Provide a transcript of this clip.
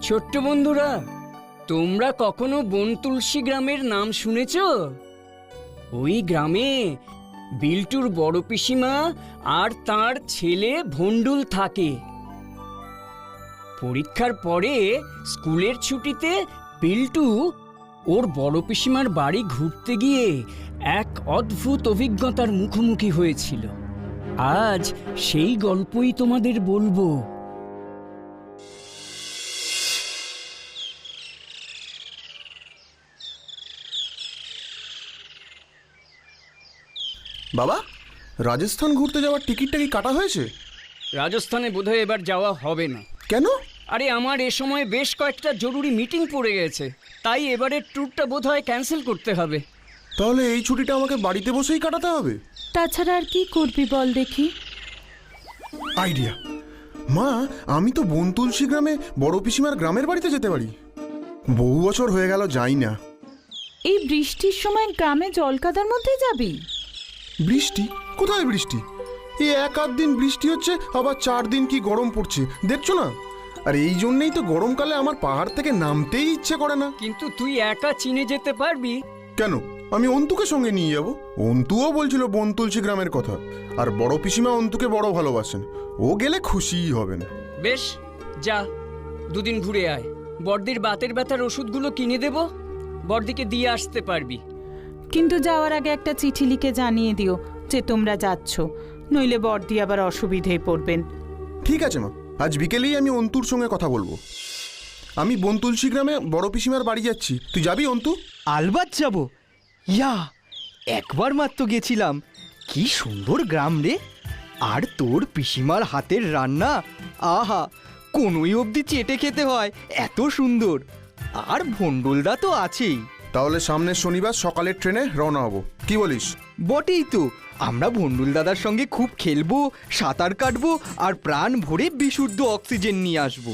ছোট্ট বন্ধুরা, তোমরা কখনো বনতুলসী গ্রামের নাম শুনেছ? ওই গ্রামে বিল্টুর বড় পিসিমা আর তার ছেলে ভন্ডুল থাকে। পরীক্ষার পরে স্কুলের ছুটিতে বিল্টু ওর বড় পিসিমার বাড়ি ঘুরতে গিয়ে এক অদ্ভুত অভিজ্ঞতার মুখোমুখি হয়েছিল। আজ সেই গল্পই তোমাদের বলবো। বাবা, রাজস্থান ঘুরতে যাওয়ার টিকিটটা কি কাটা হয়েছে? রাজস্থানে বোধহয় এবার যাওয়া হবে না। কেন? আরে আমার এ সময় বেশ কয়েকটা জরুরি মিটিং পড়ে গেছে, তাই এবারের ট্যুরটা বোধহয় ক্যান্সেল করতে হবে। তাহলে এই ছুটিটা আমাকে বাড়িতে বসেই কাটাতে হবে? তাছাড়া আর কি করবি বল দেখি? আইডিয়া! মা, আমি তো বনতুলসী গ্রামে বড় পিসিমার গ্রামের বাড়িতে যেতে পারি। বহু বছর হয়ে গেল যাই না। এই বৃষ্টির সময় গ্রামে জলকাদার মধ্যে যাবি? বৃষ্টি? কোথায় বৃষ্টি? এই এক আধ দিন বৃষ্টি হচ্ছে, আবার 4 দিন কি গরম পড়ছে, দেখছো না? আর এই জন্যেই তো গরমকালে আমার পাহাড় থেকে নামতেই ইচ্ছে করে না। কিন্তু তুই একা চীনে যেতে পারবি? কেন? আমি অন্তুকে সঙ্গে নিয়ে যাব। অন্তুও বলছিল বনতুলসী গ্রামের কথা, আর বড় পিসিমা অন্তুকে বড় ভালোবাসেন, ও গেলে খুশিই হবেন। বেশ, যা, দুদিন ঘুরে আয়। বড়দির বাতের ব্যথার ওষুধগুলো কিনে দেব, বড়দিকে দিয়ে আসতে পারবি। কিন্তু যাওয়ার আগে একটা চিঠি লিখে জানিয়ে দিও যে তোমরা যাচ্ছ, নইলে বড়দি আবার অসুবিধেয় পড়বেন। ঠিক আছে মা, আজ বিকেলেই আমি অন্তুর সঙ্গে কথা বলবো। আমি বনতুলসী গ্রামে বড় পিসিমার বাড়ি যাচ্ছি, তুই যাবি অন্তু? আলবাত যাব। ইয়া, একবার মাত্র গেছিলাম, কি সুন্দর গ্রাম রে। আর তোর পিসিমার হাতের রান্না, আহা, কোনোই অবধি চেটে খেতে হয়, এত সুন্দর। আর ভন্ডুলদা তো আছেই। তাহলে সামনের শনিবার সকালের ট্রেনে রওনা হব, কি বলিস? বটেই তো, আমরা ভন্ডুল দাদার সঙ্গে খুব খেলবো, সাঁতার কাটবো আর প্রাণ ভরে বিশুদ্ধ অক্সিজেন নিয়ে আসবো।